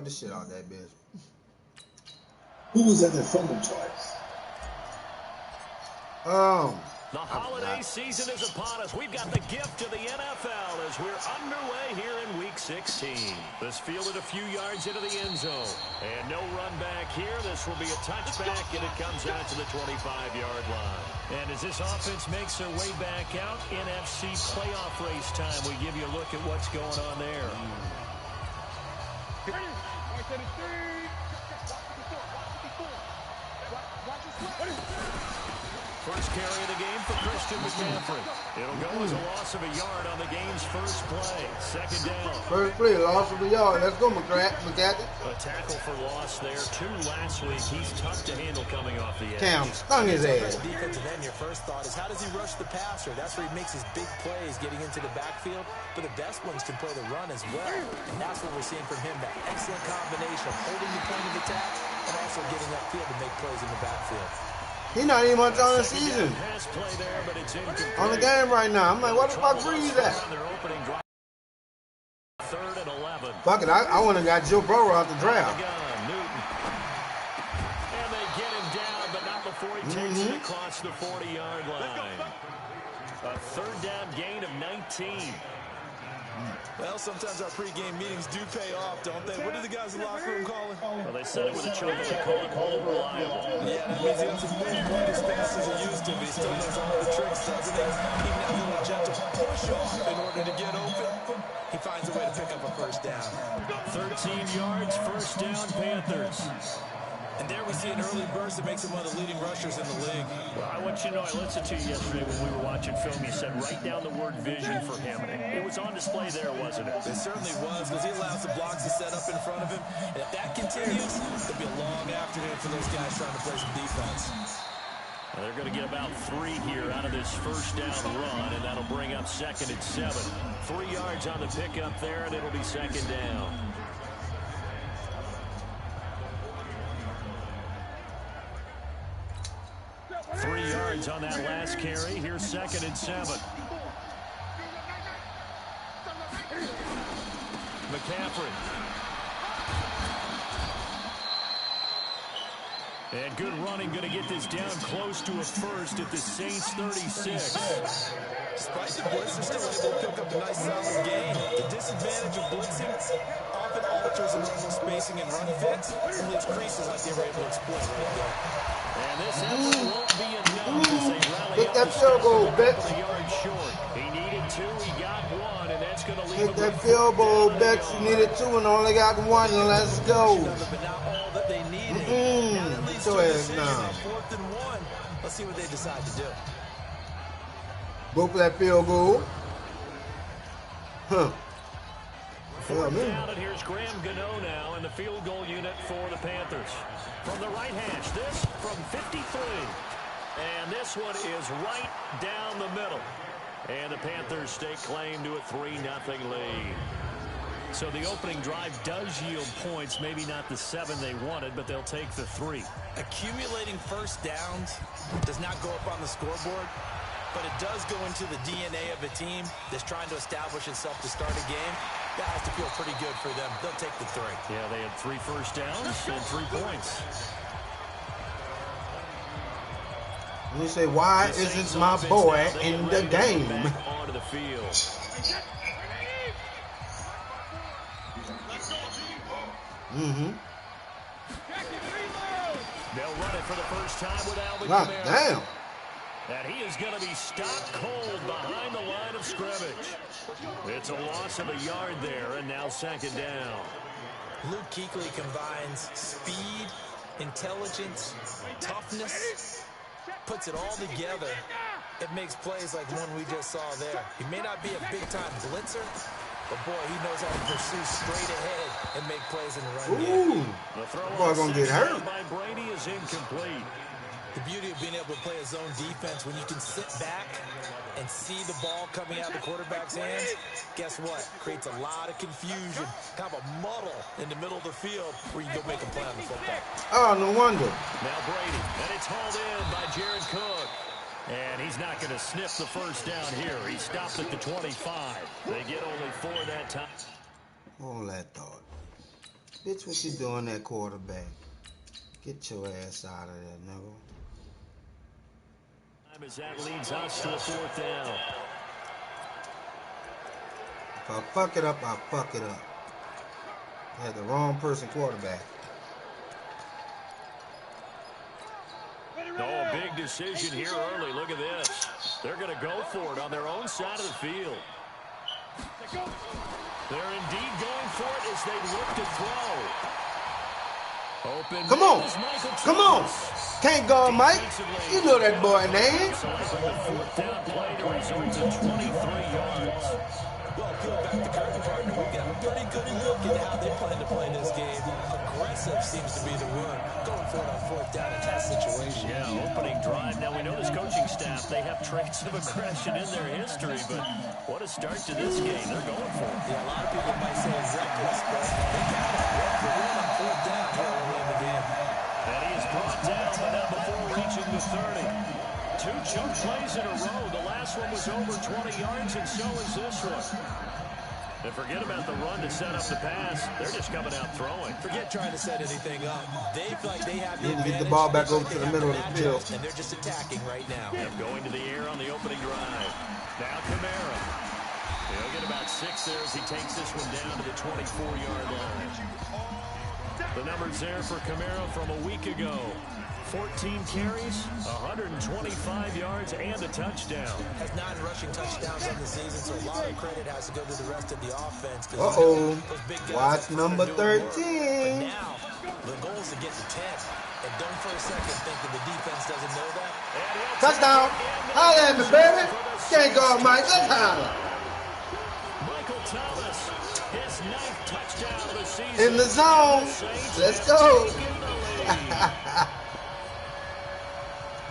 the shit out of that bitch. Who was in the fumble twice? The holiday season is upon us. We've got the gift of the NFL as we're underway here in Week 16. This fielded a few yards into the end zone. And no run back here. This will be a touchback, and it comes out to the 25-yard line. And as this offense makes their way back out, NFC playoff race time, we give you a look at what's going on there. First carry of the game for Christian McCaffrey. It'll go as a loss of a yard on the game's first play. Second down. First play, loss of a yard. Let's go, McCaffrey. A tackle for loss there. 2 last week. He's tough to handle coming off the edge. Cam stung his ass. Defensive end, your first thought is how does he rush the passer? That's where he makes his big plays, getting into the backfield. But the best ones can play the run as well. And that's what we're seeing from him. That excellent combination of holding the point of attack and also getting upfield to make plays in the backfield. He's not even much on the season. On the game right now. I'm like, what the fuck Breeze at? Third and 11. Fuck it, I want to got Joe Burrow out the draft. And they get him down, but not before he takes it across the 40-yard line. A third down gain of 19. Well, sometimes our pregame meetings do pay off, don't they? What do the guys in the locker room call it? Well, they said it with a choke. They call it all reliable. Yeah, that means he doesn't move quite as fast as he used to, but he still knows all the tricks, doesn't he? Even that little gentle push off in order to get open. He finds a way to pick up a first down. 13 yards, first down, Panthers. And there we see an early burst that makes him one of the leading rushers in the league. Well, I want you to know, I listened to you yesterday when we were watching film. You said write down the word vision for him. It was on display there, wasn't it? It certainly was, because he allows the blocks to set up in front of him. And if that continues, it'll be a long afternoon for those guys trying to play some defense. Well, they're going to get about 3 here out of this first down run, and that'll bring up 2nd and 7. 3 yards on the pickup there, and it'll be 2nd down. Three yards on that last carry. Here's 2nd and 7. McCaffrey. And good running, going to get this down close to a first at the Saints 36. Despite the blitz, they're still able to pick up a nice solid gain. The disadvantage of blitzing often alters the level of spacing and run fits and leaves creases like they were able to exploit right there. And this effort won't be enough as they rally Hit up that the field goal, start, bitch. a yard short. He needed 2, he got 1, and that's going to leave Hit him that with field goal, 4 bitch. You needed 2 and only got 1. Let's go. But not all that they needed. Now that leads to Go a ahead decision now. on 4th and 1. Let's see what they decide to do. Go for that field goal. Huh. Fourth down, and here's Graham Gano now in the field goal unit for the Panthers. From the right hash, this from 53. And this one is right down the middle. And the Panthers stake claim to a 3-0 lead. So the opening drive does yield points, maybe not the 7 they wanted, but they'll take the 3. Accumulating first downs does not go up on the scoreboard, but it does go into the DNA of a team that's trying to establish itself to start a game. That has to feel pretty good for them. They'll take the 3. Yeah, they had 3 first downs and 3 points. And you say, why isn't my boy in the game? Onto the field. They'll run it for the first time with Alvin God Kamara. damn. And he is going to be stopped cold behind the line of scrimmage. It's a loss of a yard there, and now 2nd down. Luke Kuechly combines speed, intelligence, toughness, puts it all together. It makes plays like one we just saw there. He may not be a big-time blitzer, but boy, he knows how to pursue straight ahead and make plays in the run game. The throw Boy, gonna get hurt. by Brady is incomplete. The beauty of being able to play a zone defense, when you can sit back and see the ball coming out of the quarterback's hands, guess what? Creates a lot of confusion, kind of a muddle in the middle of the field where you can go make a play on the football. Oh, no wonder. Now Brady, and it's hauled in by Jared Cook. And he's not going to sniff the first down here. He stopped at the 25. They get only 4 that time. All that thought. Bitch, what you doing that quarterback? Get your ass out of there, nigga. As that leads us to a 4th down. If I fuck it up, I fuck it up. I had the wrong person quarterback. Oh, big decision here early. Look at this. They're going to go for it on their own side of the field. They're indeed going for it as they look to throw. Open. Come on. Come on. Can't go, Mike. You know that boy name. So it's like a 4th down play to result in 23 yards. Well, peel back the curtain, partner. We've got a pretty good look at how they plan to play this game. Aggressive seems to be the word. Going for it on 4th down in that situation. Yeah, opening drive. Now, we know this coaching staff, they have traits of aggression in their history, but what a start to this game. They're going for it. Yeah, a lot of people might say it's reckless, but they got it. Went for one on 4th down here early in the game. And he is brought down, but not before reaching the 30. 2 chunk plays in a row. The last one was over 20 yards, and so is this one. And forget about the run to set up the pass. They're just coming out throwing. Forget trying to set anything up. They feel like they have the Need to advantage. get the ball back over Like to they the have middle of the field. And they're just attacking right now. Yep, going to the air on the opening drive. Now Kamara. He'll get about 6 there as he takes this one down to the 24-yard line. The numbers there for Kamara from a week ago. 14 carries, 125 yards, and a touchdown. Has 9 rushing touchdowns on the season, so a lot of credit has to go to the rest of the offense. Uh-oh. Watch number 13. But now, the goal is to get to 10. And don't for a second think that the defense doesn't know that. Touchdown. Holla at me, baby. Can't go, Mike. Let's holla. Michael Thomas, his 9th touchdown of the season. In the zone. Let's go.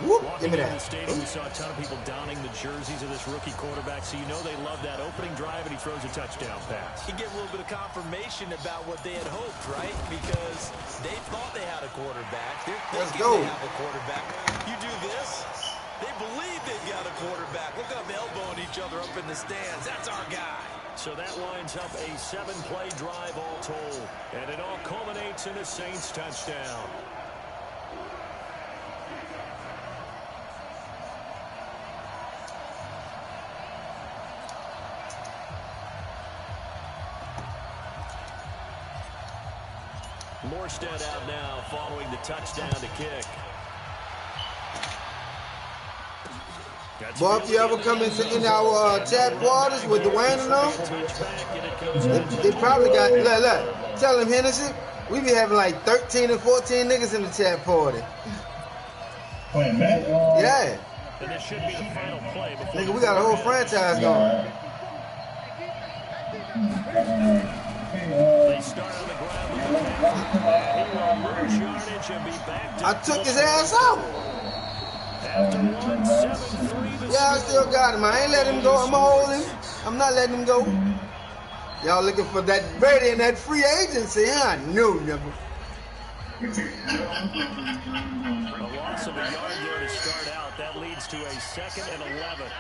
Whoop, give me that. In the stadium, we saw a ton of people donning the jerseys of this rookie quarterback, so you know they love that opening drive, and he throws a touchdown pass. You get a little bit of confirmation about what they had hoped, right? Because they thought they had a quarterback. They're thinking they have a quarterback. You do this, they believe they've got a quarterback. Look up, elbowing each other up in the stands. That's our guy. So that lines up a 7-play drive all told, and it all culminates in a Saints touchdown. Morstead out now following the touchdown to kick. Boy, if you ever come in our chat quarters with Dwayne and them, they probably got, look, tell him, Hennessy, we be having like 13 or 14 niggas in the chat party. Playing Matt? Yeah. And this should be the final play before Nigga, we got a whole franchise going. they start on the ground with the and he will lose yardage and be back to I took his ass out. after 1-7-3. Yeah, I still got him. I ain't letting him go. I'm going to hold him. I'm not letting him go. Y'all looking for that Brady and that free agency, huh? No, nigga. A loss of a yard there to start out. That leads to a 2nd and 11.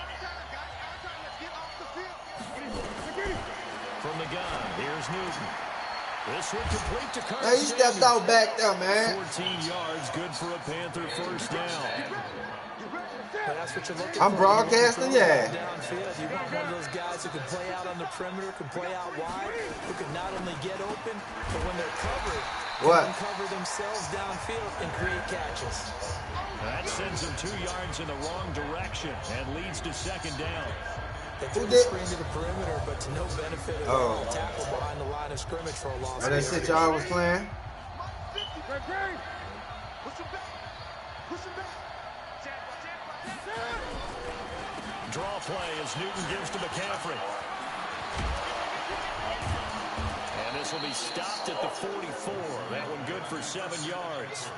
From the gun, here's Newton. This one complete to Carson. Hey, he stepped out back there, man. 14 yards, good for a Panther first down. But that's what you're looking I'm for. broadcasting, yeah. Downfield, you want one of those guys who can play out on the perimeter, can play out wide, who can not only get open, but when they're covered, What? can cover themselves downfield and create catches. That sends them 2 yards in the wrong direction and leads to 2nd down. They threw the screen to the perimeter, but to no benefit at all. Tackle behind the line of scrimmage for a loss. Oh, that shit y'all was playing? Draw play as Newton gives to McCaffrey. And this will be stopped at the 44. That one good for 7 yards.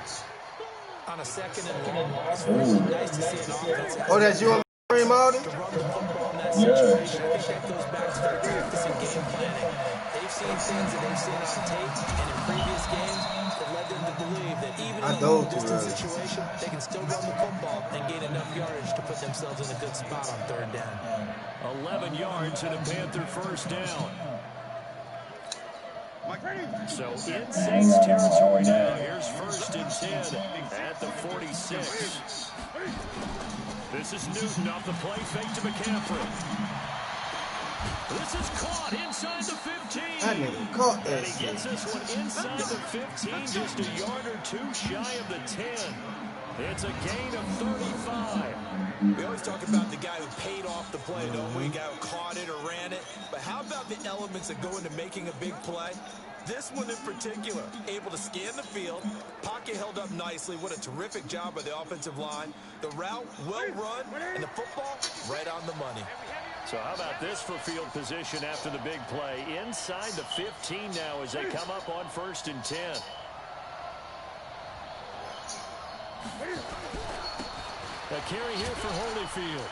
On a 2nd and 1, it's really nice to see an offense. Oh, that's you and Marty? To run the football in that situation. I think that goes back to their practice and game planning. They've seen things that they've seen on tape and in previous games that led them to believe that even in a long-distance situation, they can still run the football and gain enough yardage to put themselves in a good spot on 3rd down. 11 yards and a Panther first down. So in Saints territory now. Here's 1st and 10 at the 46. This is Newton off the play fake to McCaffrey. This is caught inside the 15. That nigga caught that And he gets this one inside the 15, just a yard or two shy of the 10. It's a gain of 35. We always talk about the guy who paid off the play, don't we? The guy who caught it or ran it. But how about the elements that go into making a big play? This one in particular, able to scan the field, pocket held up nicely. What a terrific job by the offensive line. The route, well run, and the football, right on the money. So how about this for field position after the big play? Inside the 15 now as they come up on 1st and 10. A carry here for Holyfield.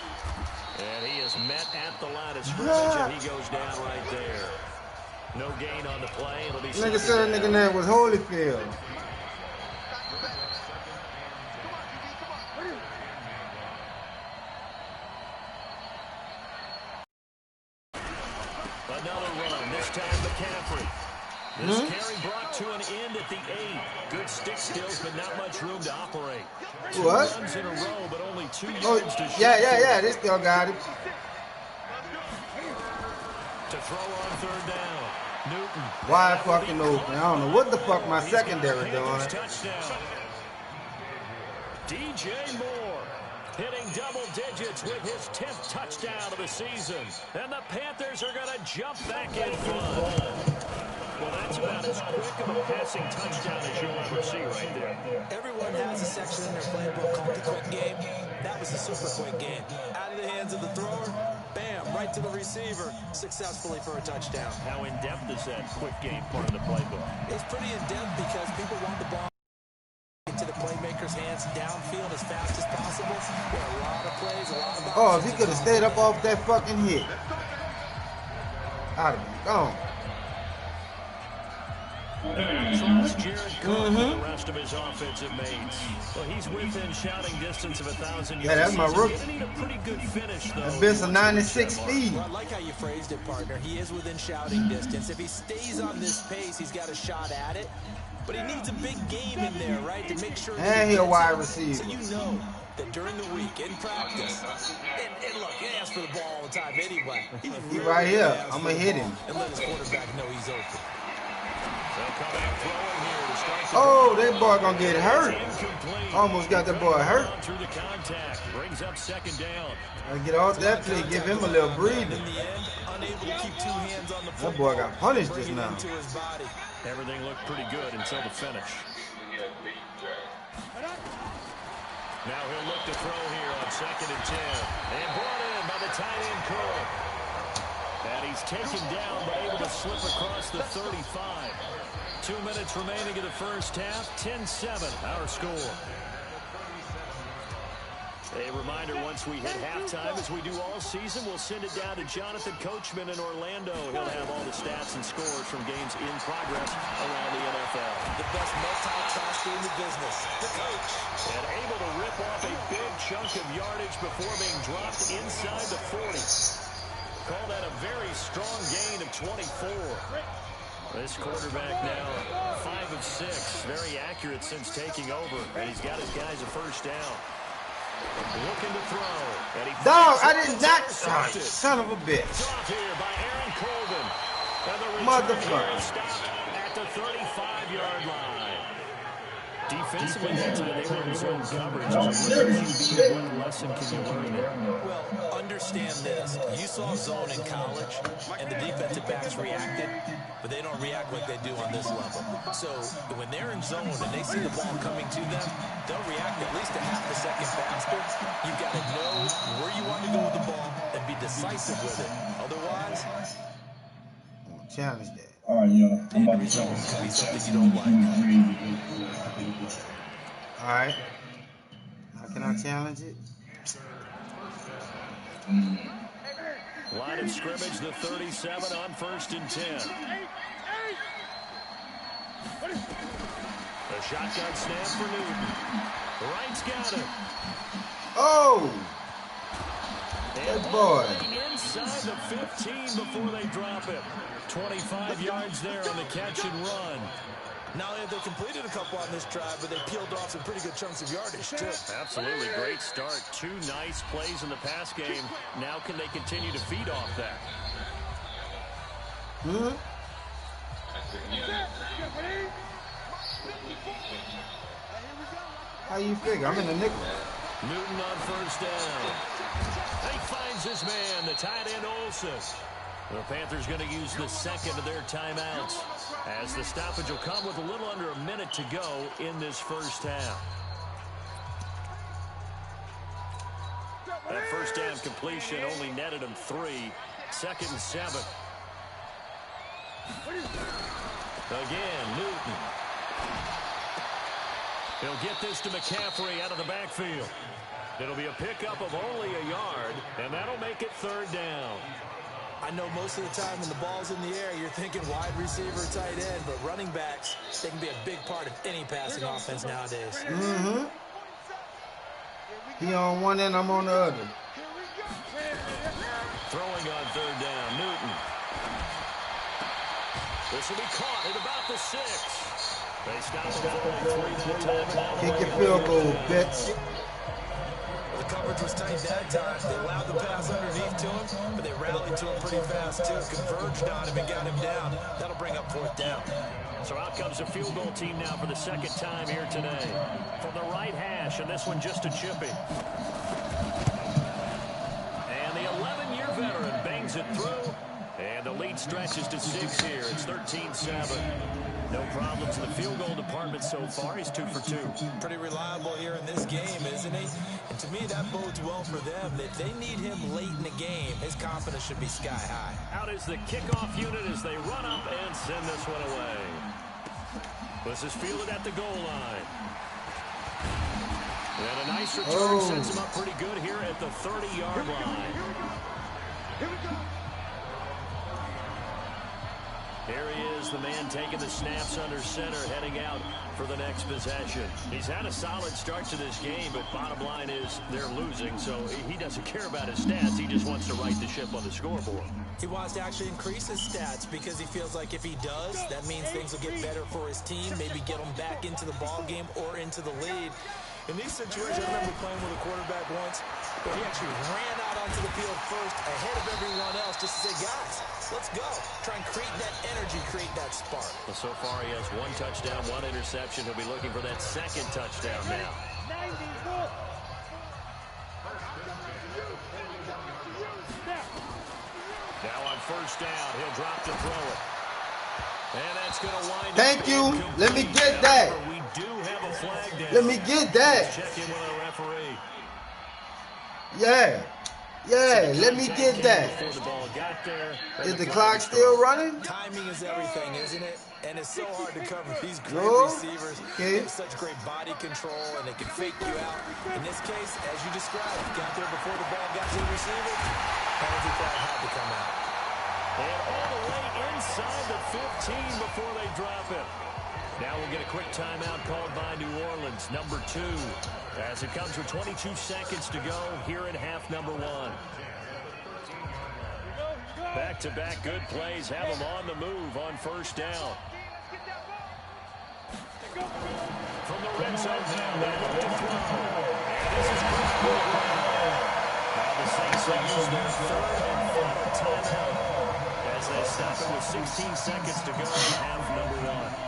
And he is met at the line of scrimmage, and he goes down right there. No gain on the play. It'll be nigga said nigga name was Holyfield. Another run, this time McCaffrey. This carry brought to an end at the 8. Good stick skills, but not much room to operate. Two What? runs in a row, but only 2 yards Oh, to shoot. yeah. This girl got it. To throw on 3rd down. Newton. Wide fucking open. I don't know what the fuck my secondary doing. Touchdown. DJ Moore hitting double digits with his 10th touchdown of the season. And the Panthers are going to jump back in front. Well, that's about as quick of a passing touchdown as you'll ever see right there. Everyone has a section in their playbook called the quick game. That was the super quick game. Out of the hands of the thrower, bam, right to the receiver, successfully for a touchdown. How in-depth is that quick game part of the playbook? It's pretty in-depth because people want the ball into the playmaker's hands downfield as fast as possible. There are a lot of plays, a lot of options. Oh, if he could have stayed up off that fucking hit, I'd have been gone. Trust Jared Cook for the rest of his offensive mates. Well, he's within shouting distance of 1,000 yards. Yeah, that's my rookie. He need a pretty good finish, though. That's been some 96 speed. Well, I like how you phrased it, partner. He is within shouting distance. If he stays on this pace, he's got a shot at it. But he needs a big game in there, right, to make sure. And he a wide receiver. So you know that during the week, in practice, and look, he asks for the ball all the time anyway. He right here. I'm going to hit him. And let his quarterback know he's open. Oh, that boy gonna get hurt. Almost got that boy hurt. Through the contact, brings up 2nd down. I get off that play, give him a little breathing. In the end, unable to keep 2 hands on the football. That boy got punished just now. Everything looked pretty good until the finish. Now he'll look to throw here on 2nd and 10. And brought in by the tight end Cook. And he's taken down, but able to slip across the 35. 2 minutes remaining in the first half. 10-7, our score. A reminder, once we hit halftime, as we do all season, we'll send it down to Jonathan Coachman in Orlando. He'll have all the stats and scores from games in progress around the NFL. The best multitasker in the business, the coach. And able to rip off a big chunk of yardage before being dropped inside the 40. Call that a very strong gain of 24. This quarterback now 5 of 6. Very accurate since taking over. And he's got his guys a first down. Looking to throw. And he Dog, I did not. Oh, son of a bitch. Dropped here by Aaron Colvin. And the Motherfucker. stopped at the 35-yard line. Defensively, that time they were in zone coverage. What lesson can you learn there? Well, understand this. You saw zone in college, and the defensive backs reacted, but they don't react like they do on this level. So when they're in zone and they see the ball coming to them, they'll react at least a half a second faster. You've got to know where you want to go with the ball and be decisive with it. Otherwise, challenge that. All right, y'all. I'm about to zone can be something you don't like. All right. How can I challenge it? Line of scrimmage, the 37 on 1st and 10. A shotgun snap for Newton. Wright's got him. Oh! That boy. inside the 15 before they drop it. 25 yards there on the catch and run. Not only have they completed a couple on this drive, but they peeled off some pretty good chunks of yardage, too. Absolutely great start. 2 nice plays in the pass game. Now can they continue to feed off that? How you figure? I'm in the nickel. Newton on first down. He finds his man, the tight end Olsen. The Panthers going to use the second of their timeouts, as the stoppage will come with a little under a minute to go in this first half. That first down completion only netted him 3. 2nd and 7. Again, Newton. He'll get this to McCaffrey out of the backfield. It'll be a pickup of only a yard, and that'll make it 3rd down. I know most of the time when the ball's in the air, you're thinking wide receiver, tight end, but running backs, they can be a big part of any passing offense nowadays. He on one end, I'm on the other. Throwing on 3rd down, Newton. This will be caught at about the 6. They stop him for only 3 that time. Kick your field goal, bitch. The coverage was tight that time. They allowed the pass underneath to him, but they rallied to him pretty fast, too. Converged on him and got him down. That'll bring up 4th down. So out comes the field goal team now for the 2nd time here today. From the right hash, and this one just a chippy. And the 11-year veteran bangs it through. And the lead stretches to 6 here. It's 13-7. No problems in the field goal department so far. He's 2 for 2. Pretty reliable here in this game, isn't he? And to me, that bodes well for them. That they need him late in the game. His confidence should be sky high. Out is the kickoff unit as they run up and send this one away. This is fielded at the goal line. And a nice return sets him up pretty good here at the 30-yard line. Here we go. Here he is, the man taking the snaps under center, heading out for the next possession. He's had a solid start to this game, but bottom line is they're losing, so he doesn't care about his stats. He just wants to right the ship on the scoreboard. He wants to actually increase his stats because he feels like if he does, that means things will get better for his team, maybe get them back into the ball game or into the lead. In these situations, I remember playing with a quarterback once where he actually ran out onto the field first ahead of everyone else just to say, guys, let's go. Try and create that energy, create that spark. Well, so far he has 1 touchdown, 1 interception. He'll be looking for that 2nd touchdown now. Now on first down, he'll drop to throw it. And that's going to wind up. Thank you. Let me get that. We do have a flag down. Let me get that. Check in with our referee. Yeah. Yeah, let me get that. Is the clock still running? Timing is everything, isn't it? And it's so hard to cover these great receivers. They have such great body control, and they can fake you out. In this case, as you described, got there before the ball got to the receiver. Penalty flag had to come out. And all the way inside the 15 before they drop it. Now we'll get a quick timeout called by New Orleans, number 2, as it comes with 22 seconds to go here in half number 1. Back-to-back good plays have them on the move on first down. From the red zone now, they look to throw. And this is great. Now the Saints will use their 3rd and final timeout as they stop it with 16 seconds to go in half number 1.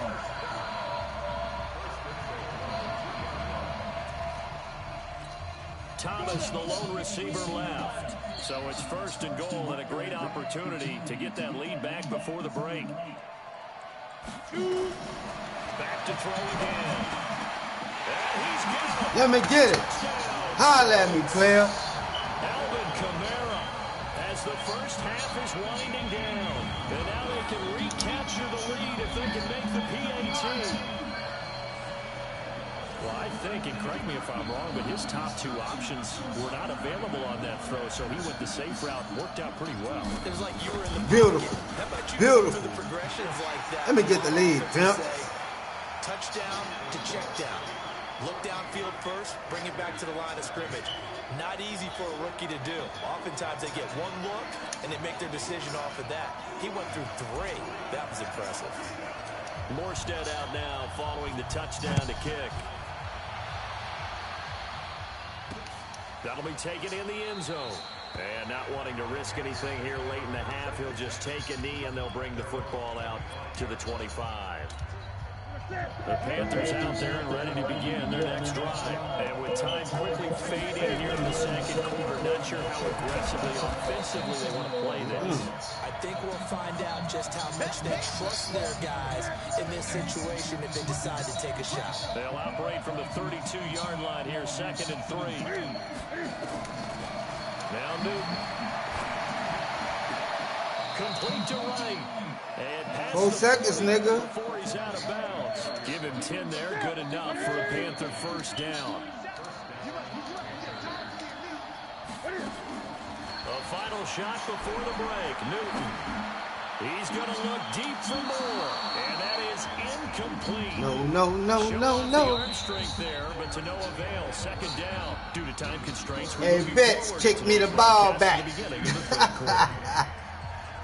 Thomas, the lone receiver, left. So it's 1st and goal and a great opportunity to get that lead back before the break. Back to throw again. And he's got it. Let me get it. Holla at me, player. Alvin Kamara, as the first half is winding down. And now they can recapture the lead if they can make the PAT. Well, I think, and correct me if I'm wrong, but his top 2 options were not available on that throw, so he went the safe route and worked out pretty well. It was like you were in the beautiful. How about you Beautiful. For the progressions like that? Let me get the lead, pimp. Touchdown to check down. Look downfield first, bring it back to the line of scrimmage. Not easy for a rookie to do. Oftentimes they get one look, and they make their decision off of that. He went through 3. That was impressive. Morstead out now following the touchdown to kick. That'll be taken in the end zone. And not wanting to risk anything here late in the half, he'll just take a knee, and they'll bring the football out to the 25. The Panthers out there and ready to begin their next drive. And with time quickly fading here in the second quarter, not sure how aggressively, offensively they want to play this. I think we'll find out just how much they trust their guys in this situation if they decide to take a shot. They'll operate from the 32-yard line here, 2nd and 3. Now Newton. Complete to right. And pass 4 seconds, nigga. Before he's out of bounds. Give him 10 there. Good enough for a Panther first down. A final shot before the break. Newton. He's going to look deep for more. And that is incomplete. No. Arm strength there, but to no avail. 2nd down due to time constraints. Hey, Fitz, kick me the ball back.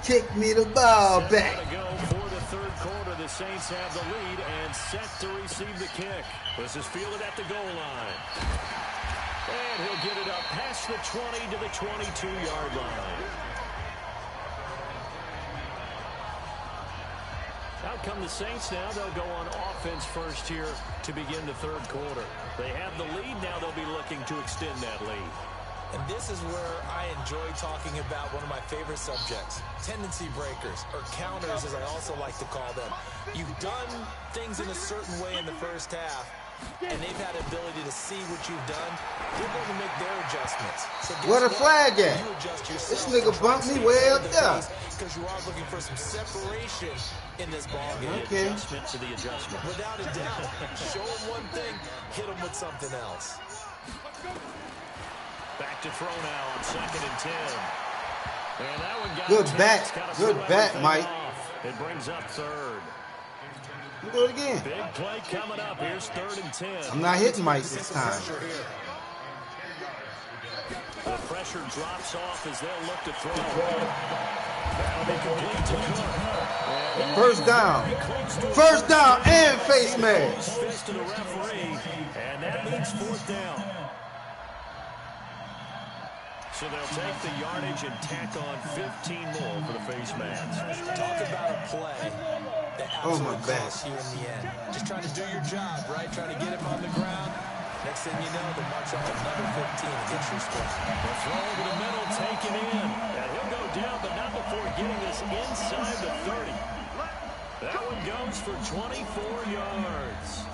Kick me the ball back. Go for the 3rd quarter. The Saints have the lead and set to receive the kick. This is fielded at the goal line. And he'll get it up past the 20 to the 22-yard line. Out come the Saints now. They'll go on offense first here to begin the 3rd quarter. They have the lead. Now they'll be looking to extend that lead. And this is where I enjoy talking about one of my favorite subjects, tendency breakers, or counters as I also like to call them. You've done things in a certain way in the first half, and they've had the ability to see what you've done. They're going to make their adjustments. So What a flag at? You adjust This yourself. nigga bumped me way up there. Because you are looking for some separation in this ball game. Okay. Adjustment to the adjustment. Without a doubt. Show them one thing, hit them with something else. Back to throw now on 2nd and 10. And that one got Good tipped. bat. Gotta Good throw bat, everything Mike. off. It brings up 3rd. You do it again. Big play coming up. Here's 3rd and 10. I'm not hitting Mike this time. The pressure drops off as they'll look to throw. That'll be complete to Cook. First down. First down and face mask. Fist to the referee, and that means 4th down. So they'll take the yardage and tack on 15 more for the face mask. Talk about a play that Oh, my absolutely back. cost you in the end. Just trying to do your job, right? Trying to get him on the ground. Next thing you know, they march off another 15 against your squad. The throw over the middle, taken in. And he'll go down, but not before getting this inside the 30. That one goes for 24 yards.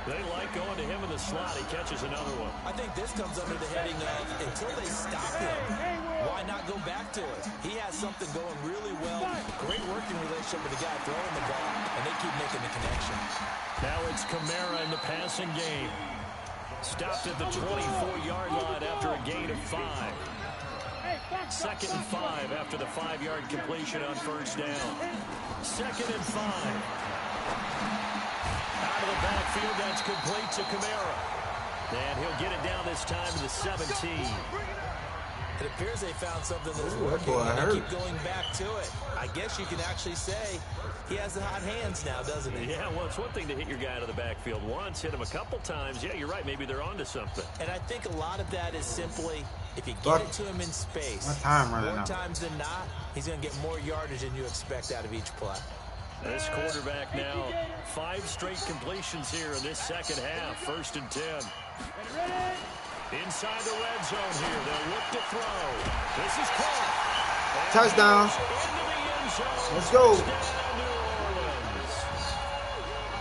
They like going to him in the slot. He catches another one. I think this comes under the heading of until they stop him, why not go back to it? He has something going really well. Great working relationship with the guy throwing the ball, and they keep making the connection. Now it's Kamara in the passing game. Stopped at the 24-yard line after a gain of 5. 2nd and 5 after the 5-yard completion on first down. 2nd and 5. Out of the backfield, that's complete to Kamara. And he'll get it down this time to the 17. It appears they found something that's working, and they keep going back to it. I guess you can actually say he has the hot hands now, doesn't he? Yeah, well, it's one thing to hit your guy out of the backfield once, hit him a couple times. Yeah, you're right. Maybe they're onto something. And I think a lot of that is simply if you get it to him in space, more times than not, he's going to get more yardage than you expect out of each play. This quarterback now, 5 straight completions here in this second half. 1st and 10. Inside the red zone here. They'll look to throw. This is caught. Touchdown. Let's go.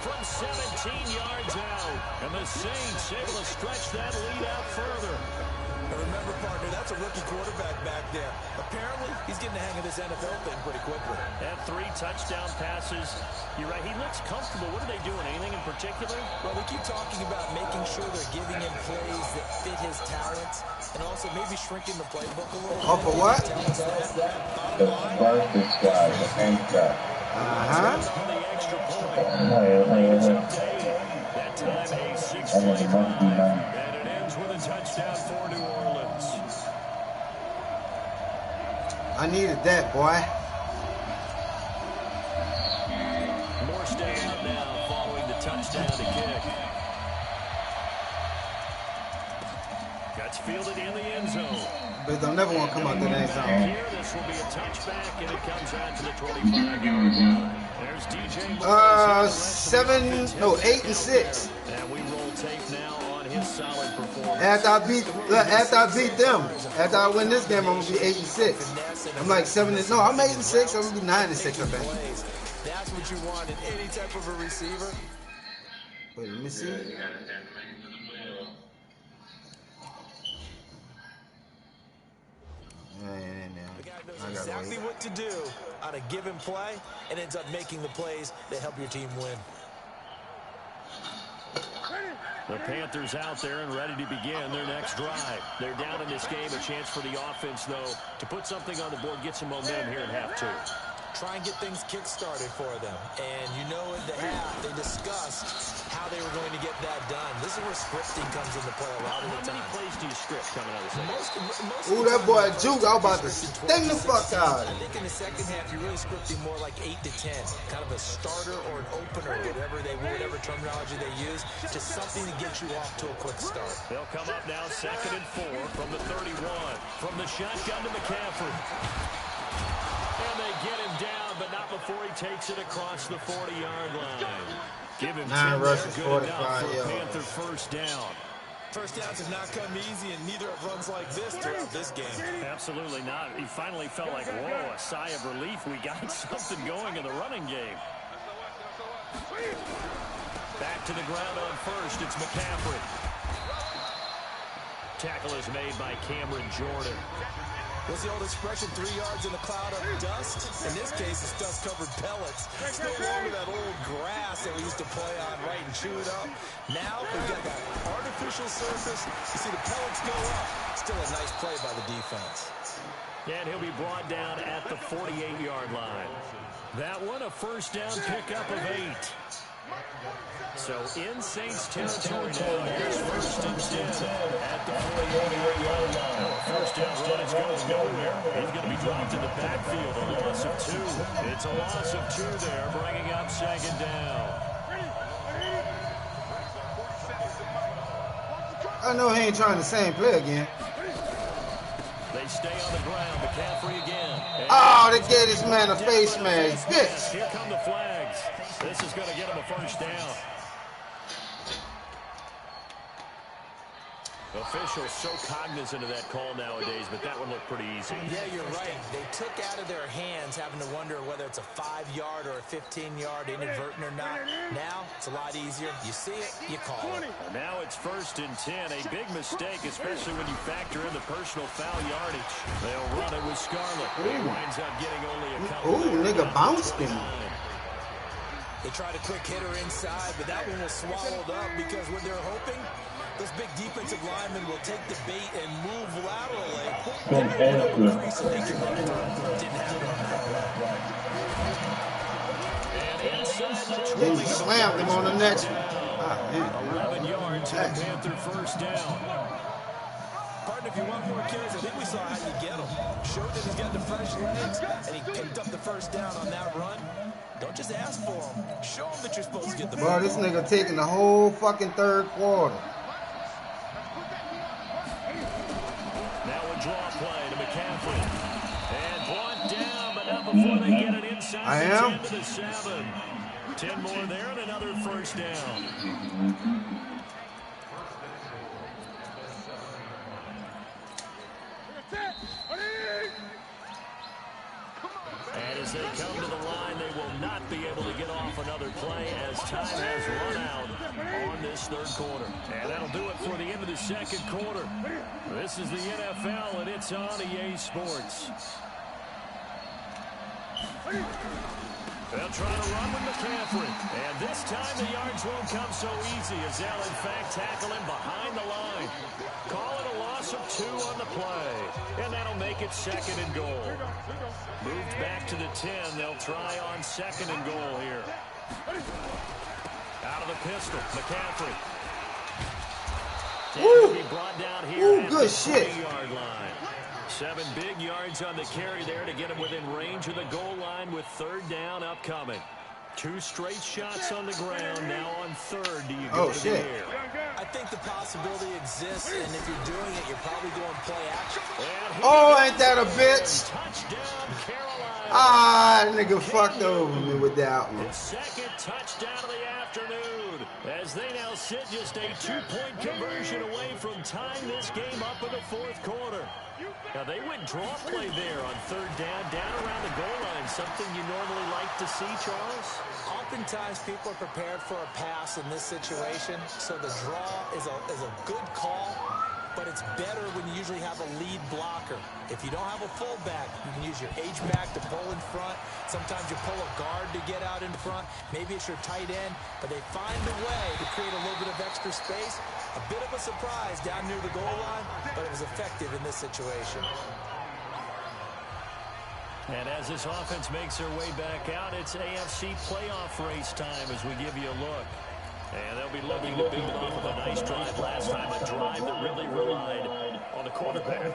From 17 yards out. And the Saints able to stretch that lead out further. And remember, partner, that's a rookie quarterback back there. Apparently, he's getting the hang of this NFL thing pretty quickly. Had 3 touchdown passes. You're right, he looks comfortable. What are they doing? Anything in particular? Well, we keep talking about making sure they're giving him plays that fit his talents and also maybe shrinking the playbook a little bit. Oh, for what? Tell us that. The first squad, the same squad. On the extra point. Lead is up to 8. That time a 6-play drive, and it ends with a touchdown for New Orleans. I needed that, boy. More stay out now following the touchdown to kick. That's fielded in the end zone. But they'll never want to come out to the end zone. Here, this will be a touchback, and it comes out to the 25-yard line. There's DJ 8 and 6. And we roll tape now on his solid performance. After I beat them, after I win this game, I'm gonna be 8 and 6. I'm like 7 and I'm 8 and 6. I'm gonna be 9 and 6. I think. That's what you want in any type of a receiver. Wait, let me see. The guy knows exactly what to do on a given play and ends up making the plays that help your team win. The Panthers out there and ready to begin their next drive. They're down in this game. A chance for the offense, though, to put something on the board, get some momentum here at half two. Try and get things kick-started for them. And you know in the half, they discussed how they were going to get that done. This is where scripting comes into play a lot of the time. How many plays do you script coming out of the second? Ooh, that boy Juke, I was about to sting the fuck out. I think in the second half, you're really scripting more like 8 to 10. Kind of a starter or an opener, whatever terminology they use. Just something to get you off to a quick start. They'll come up now 2nd and 4 from the 31. From the shotgun to McCaffrey. And they get him down, but not before he takes it across the 40-yard line. Give him 10 rushes, good 45 enough for yards. Panther first down. First downs have not come easy, and neither have runs like this throughout this game. Absolutely not. He finally felt like, whoa, a sigh of relief. We got something going in the running game. Back to the ground on first. It's McCaffrey. Tackle is made by Cameron Jordan. What's the old expression, 3 yards in a cloud of dust? In this case, it's dust-covered pellets. It's no longer that old grass that we used to play on, right, and chew it up. Now, we've got that artificial surface. You see the pellets go up. Still a nice play by the defense. And he'll be brought down at the 48-yard line. That one, a first down pickup of 8. So in Saints territory now, here's 1st and 10 at the 48-yard line. First down run is going nowhere. He's going to be dropped in the backfield, a loss of 2. It's a loss of 2 there, bringing up 2nd down. I know he ain't trying the same play again. They stay on the ground. McCaffrey again. Oh, they gave this man a face mask. Bitch. Here come the flags. This is going to get him a first down. Officials so cognizant of that call nowadays, but that one looked pretty easy. Yeah, you're right. They took out of their hands having to wonder whether it's a 5-yard or a 15-yard inadvertent or not. Now, it's a lot easier. You see it, you call it. Now it's 1st and 10. A big mistake, especially when you factor in the personal foul yardage. They'll run it with Scarlett. He winds up getting only a couple. Ooh, nigga bounced him. They tried a quick hitter inside, but that one was swallowed up because what they're hoping, those big defensive linemen will take the bait and move laterally. Then they will increase and they can run it through. Didn't happen on that one. Then he slammed him on the next one. 11 yards to the Panther first down. Partner, if you want more carries, I think we saw how you get them. Showed that he's got the fresh legs, and he picked up the first down on that run. Don't just ask for them. Show them that you're supposed to get the ball. Bro, this nigga taking the whole fucking 3rd quarter. Now a draw play to McCaffrey. And brought down, but not before they get it inside I the am. 10 to the 7. 10 more there and another first down. And as they come to the line, they will not be able to get off another play as time has run out on this 3rd quarter. And that'll do it for the end of the 2nd quarter. This is the NFL, and it's on EA Sports. They'll try to run with McCaffrey. And this time the yards won't come so easy as they'll, in fact, tackle him behind the line. Call it a loss of 2 on the play. And that'll make it 2nd and goal. Moved back to the 10. They'll try on 2nd and goal here. Out of the pistol, McCaffrey. Woo! Be brought down here Ooh, at good the shit. 20-yard line. 7 big yards on the carry there to get him within range of the goal line with third down upcoming. 2 straight shots on the ground. Now on third, do you go to the air? I think the possibility exists, and if you're doing it, you're probably going play action. Oh, ain't that a bitch? Touchdown, Carolina. Ah, nigga fucked over me with that one. His second touchdown of the afternoon, as they now sit just a 2-point conversion away from tying this game up in the fourth quarter. Now, they went draw play there on third down around the goal line. Something you normally like to see, Charles? Oftentimes, people are prepared for a pass in this situation, so the draw is a good call, but it's better when you usually have a lead blocker. If you don't have a fullback, you can use your H-back to pull in front. Sometimes you pull a guard to get out in front. Maybe it's your tight end, but they find a way to create a little bit of extra space. A bit of a surprise down near the goal line, but it was effective in this situation. And as this offense makes their way back out, it's AFC playoff race time as we give you a look. And they'll be looking to build off of a nice drive last time, a drive that really relied on the quarterback.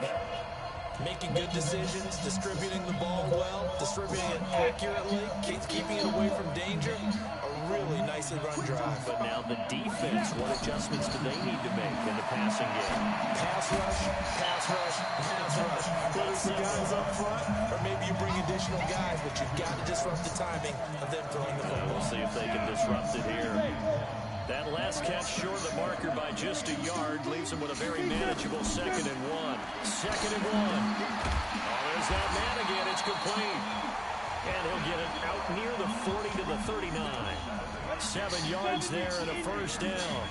Making good decisions, distributing the ball well, distributing it accurately, keeping it away from danger. A really nicely run drive. But now the defense, what adjustments do they need to make in the passing game? Pass rush, pass rush, pass rush. Whether it's the guys up front or maybe you bring additional guys, but you've got to disrupt the timing of them throwing the ball. We'll see if they can disrupt it here. That last catch short of the marker by just a yard leaves him with a very manageable 2nd and 1. 2nd and 1. Oh, there's that man again. It's complete. And he'll get it out near the 40 to the 39. 7 yards there and a first down.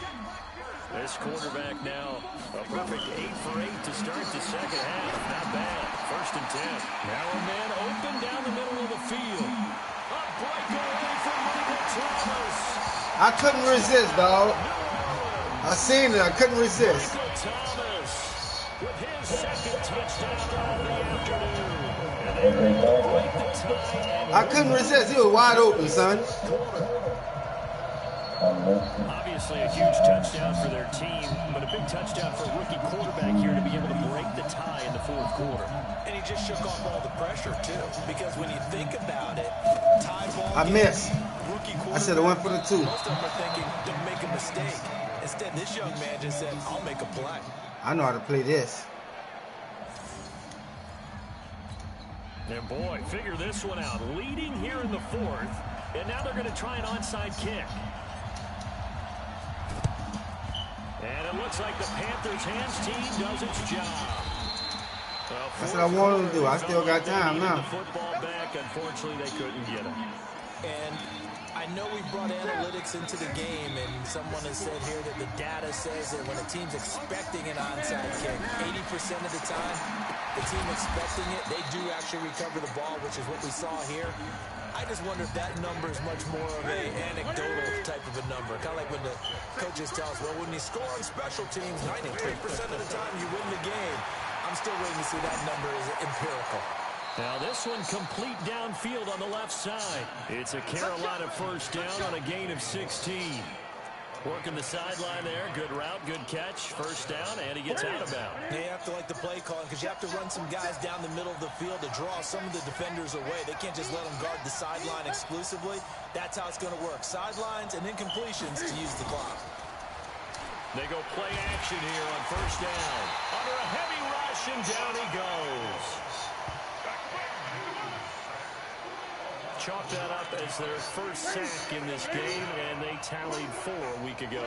This quarterback now a perfect 8 for 8 to start the second half. Not bad. 1st and 10. Now a man open down the middle of the field. A breakaway from Michael Thomas. I couldn't resist, dog. I seen it. I couldn't resist. Michael Thomas with his second touchdown of the afternoon. And they break the tie. I couldn't resist. He was wide open, son. Obviously a huge touchdown for their team, but a big touchdown for a rookie quarterback here to be able to break the tie in the fourth quarter. And he just shook off all the pressure, too, because when you think about it, tie ball I missed. I should have went for the 2. Most of them are thinking, don't make a mistake. Instead, this young man just said, I'll make a play. I know how to play this. And boy, figure this one out. Leading here in the fourth, and now they're going to try an onside kick. And it looks like the Panthers' hands team does its job. Well, that's what I wanted to do. I still got time now. The football back, unfortunately, they couldn't get it. And I know we brought analytics into the game, and someone has said here that the data says that when a team's expecting an onside kick, 80% of the time, the team expecting it, they do actually recover the ball, which is what we saw here. I just wonder if that number is much more of an anecdotal type of a number. Kind of like when the coaches tell us, well, when you score on special teams, 93% of the time you win the game. I'm still waiting to see that number is empirical. Now this one complete downfield on the left side. It's a Carolina first down on a gain of 16. Working the sideline there. Good route, good catch. First down, and he gets out of bounds. Now you have to like the play calling because you have to run some guys down the middle of the field to draw some of the defenders away. They can't just let them guard the sideline exclusively. That's how it's going to work. Sidelines and then completions to use the clock. They go play action here on first down. Under a heavy rush, and down he goes. Chalk that up as their first sack in this game, and they tallied 4 a week ago.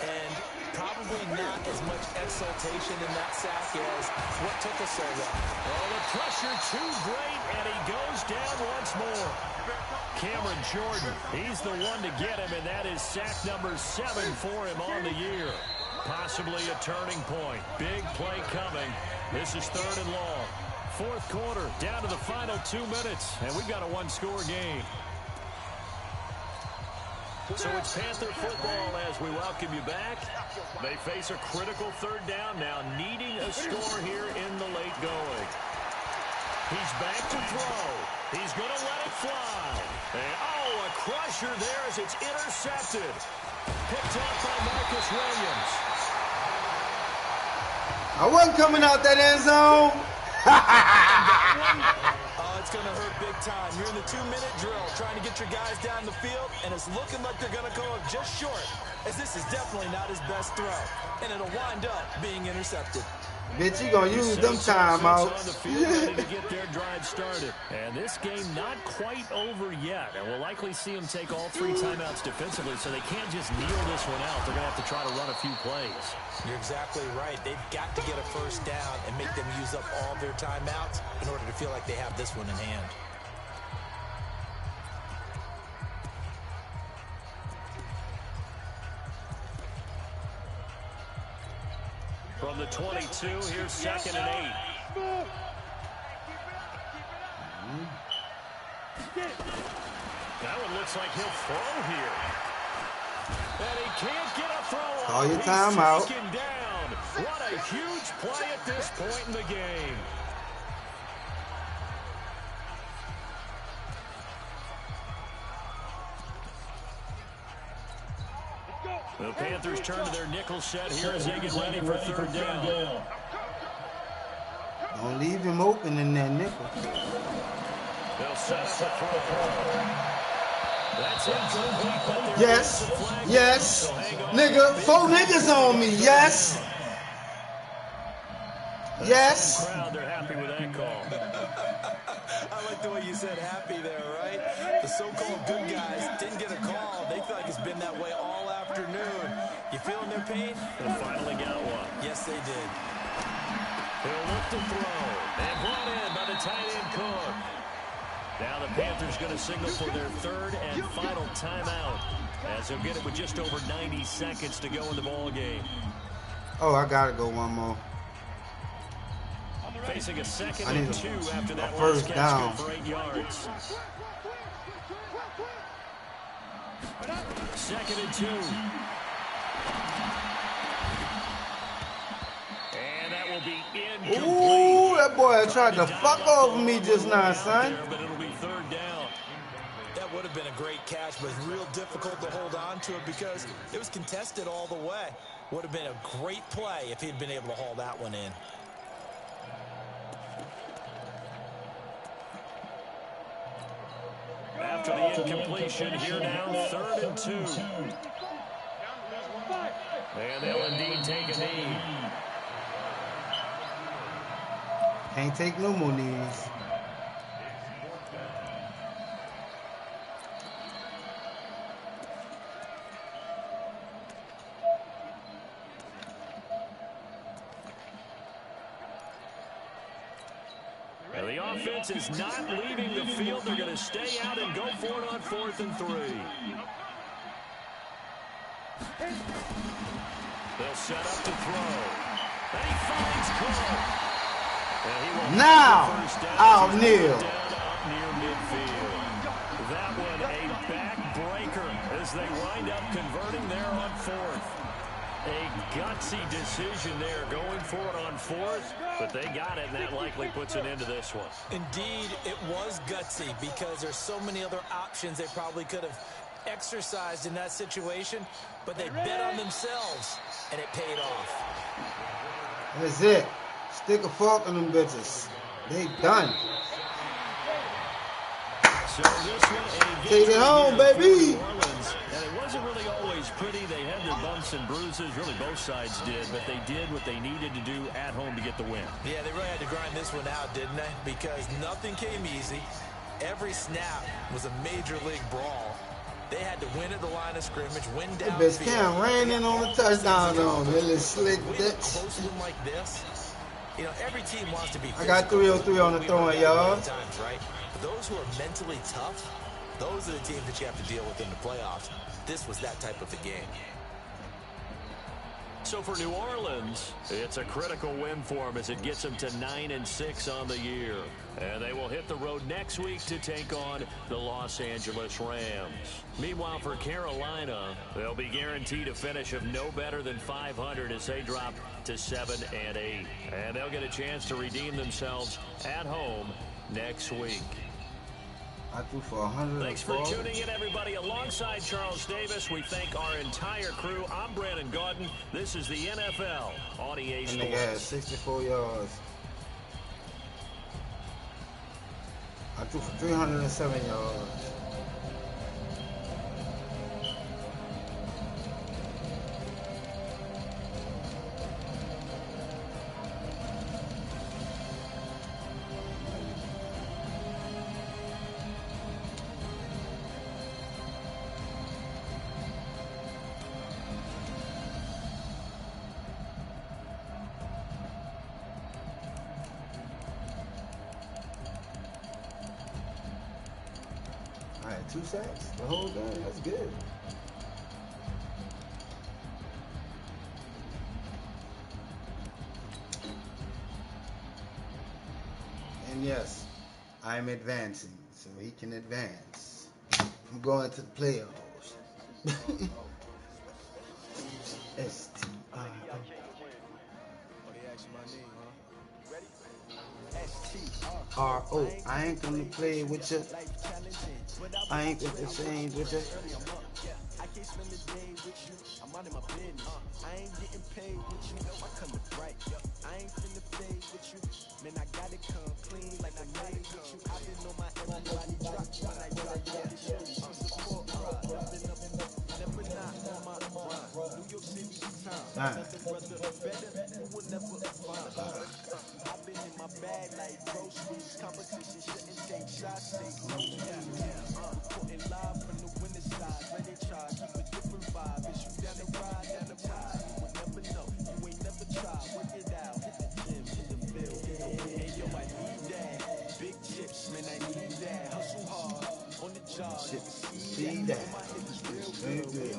And probably not as much exultation in that sack as what took us so long. Oh, the pressure too great, and he goes down once more. Cameron Jordan, he's the one to get him, and that is sack number 7 for him on the year. Possibly a turning point. Big play coming. This is 3rd and long. Fourth quarter, down to the final 2 minutes, and we've got a 1-score game. So it's Panther football as we welcome you back. They face a critical 3rd down now, needing a score here in the late going. He's back to throw. He's going to let it fly. And, oh, a crusher there as it's intercepted. Picked off by Marcus Williams. I wasn't coming out that end zone. Oh, it's going to hurt big time. You're in the 2-minute drill trying to get your guys down the field, and it's looking like they're going to go up just short, as this is definitely not his best throw, and it'll wind up being intercepted. Bitch, you gonna use them timeouts. On the field, ready to get their drive started. And this game not quite over yet. And we'll likely see them take all 3 timeouts defensively, so they can't just kneel this one out. They're going to have to try to run a few plays. You're exactly right. They've got to get a first down and make them use up all their timeouts in order to feel like they have this one in hand. From the 22, here's 2nd and 8. That one looks like he'll throw here. And he can't get a throw on. Call your timeout. Down. What a huge play at this point in the game. The Panthers turn to their nickel set here as they get ready for 3rd down. Don't leave him open in that nickel. They'll set up a throw. That's incomplete, but there Yes, is a flag. yes, So hang on. nigga, 4 niggas on me, yes. Yes. Crowd, they're happy with that call. I like the way you said happy there, right? The so-called good guys didn't get a call. They feel like it's been that way all afternoon. You feeling their pain? They finally got one. Yes, they did. He'll look to throw. And brought in by the tight end Cook. Now the Panthers going to signal for their 3rd and final timeout, as they'll get it with just over 90 seconds to go in the ball game. Oh, I gotta go one more. Facing a 2nd I need and a 2 after that first last catch down. for 8 yards. 2nd and 2. And that will be incomplete. Ooh, that boy tried to fuck over me just now, son. But it'll be 3rd down. That would have been a great catch, but it's real difficult to hold on to it because it was contested all the way. Would have been a great play if he'd been able to haul that one in. After the incompletion, here now, 3rd and 2. And they'll indeed take a knee. Can't take no more knees. Now the offense is not leaving the field. They're going to stay out and go for it on 4th and 3. They'll set up to throw. And he finds Cook. Now, I'll kneel. Up near midfield. That one a backbreaker as they wind up converting there on 4th. A gutsy decision there, going for it on 4th, but they got it, and that likely puts an end to this one. Indeed, it was gutsy because there's so many other options they probably could have exercised in that situation, but they bet on themselves, and it paid off. That's it. Stick a fork in them bitches. They done. So this one, a Take it home, baby. And it wasn't really always pretty. They had their bumps and bruises. Really, both sides did. But they did what they needed to do at home to get the win. Yeah, they really had to grind this one out, didn't they? Because nothing came easy. Every snap was a major league brawl. They had to win at the line of scrimmage, win down. Bitch Cam ran in on the touchdown on it. Little slick Win a bitch. close one like this. You know, every team wants to be I got 303 on the throwing yard. times, right? But those who are mentally tough, those are the teams that you have to deal with in the playoffs. This was that type of a game. So for New Orleans, it's a critical win for them as it gets them to 9-6 on the year. And they will hit the road next week to take on the Los Angeles Rams. Meanwhile, for Carolina, they'll be guaranteed a finish of no better than 500 as they drop to 7-8. And they'll get a chance to redeem themselves at home next week. I threw for 104. Thanks for tuning in, everybody. Alongside Charles Davis, we thank our entire crew. I'm Brandon Gaudin. This is the NFL on EA Sports. And nigga had 64 yards. I threw for 307 yards. I had 2 sacks the whole game. That's good. And yes, I'm advancing, so he can advance. I'm going to the playoffs. S-T-R-O. I ain't gonna play with you. I ain't gonna change with you. I can't spend the day with you. I'm out of my business. I ain't getting paid with you. I come to bright. I ain't finna fade with you. Man, I gotta come clean like I made with you. I've been on my everybody drop when I drop the show. I'm support rock. Never not on my grind. New York City time. Another brother better. You will never find. I've been in my bag like groceries. Competition shouldn't take shots. Take close. Reporting live from the winter side. Ready try. Keep a different vibe. It's you down the ride, down the tide. You will never know. You ain't never tried. Work it out. Hit the gym, hit the field. Hey yo, I need that. Big chips, man, I need that. Hustle hard on the job. See that. My hip is real good.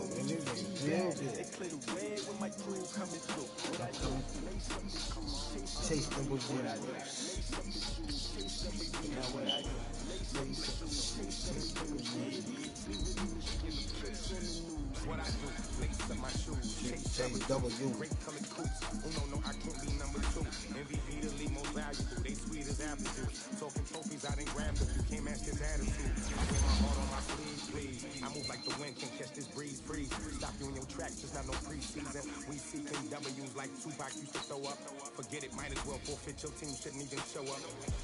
They clear the way when my crew coming through. What I do? Lace up the shoes, Chase the ball. lace up the shoes, chase up the now what I do? Lace up the shoes, chase up the what I do? Lace up my shoes, Chase W. great color coops. Oh no, I can't be number 2. MVP the league most valuable. They sweet as apple juice. Talking trophies, I didn't grab them. You can't match this attitude. I wear my heart on my sleeve, please. I move like the wind, can catch this breeze, freeze. Stop you in your tracks, just not no preseason. We seeking W's like Tupac used to throw up. Forget it, might as well forfeit. Your team shouldn't even show up.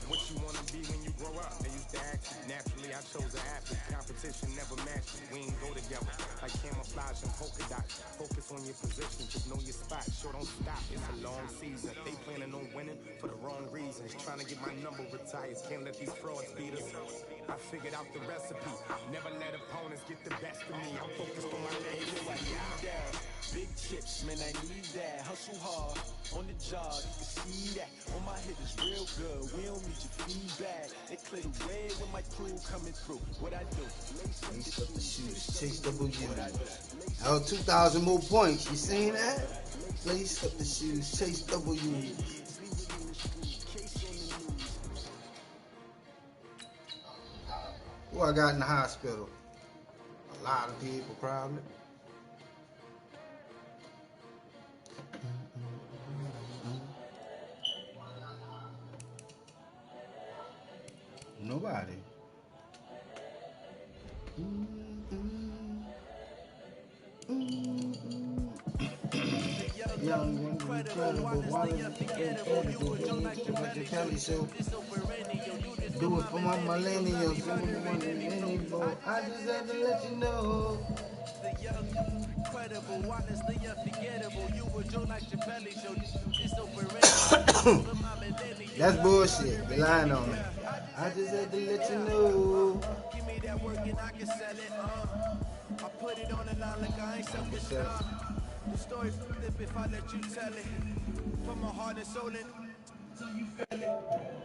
What you wanna be when you grow up? They used to ask you. Naturally, I chose an athlete. Competition never matched. We ain't go together like camouflage and polka dot. Focus on your position, just know your spot. Sure, don't stop. It's a long season. They planning on winning for the wrong reasons. Trying to get my number retired. Can't let these frauds beat us. I figured out the recipe. Never let opponents get the best of me. I'm focused on my legacy. I need that. Big chips, man, I need that. Hustle hard on the job. You can see that. On my hit is real good. We don't need your feedback. They clear the way when my crew coming through. What I do? Lace up the shoes. Chase W. That was 2,000 more points. You seen that? Lace up the shoes. Chase W. Who I got in the hospital? A lot of people, probably. Nobody. Young, incredible, the Kelly show. Do it for my millennials. I just had to let you know. The young, incredible, honestly unforgettable. You were Joe like your belly show. This over That's bullshit. You're lying on me. I just had to let you know. Give me that work and I can sell it. I put it on the line like I ain't selfish. The story flip if I let you tell it. From my heart and soul and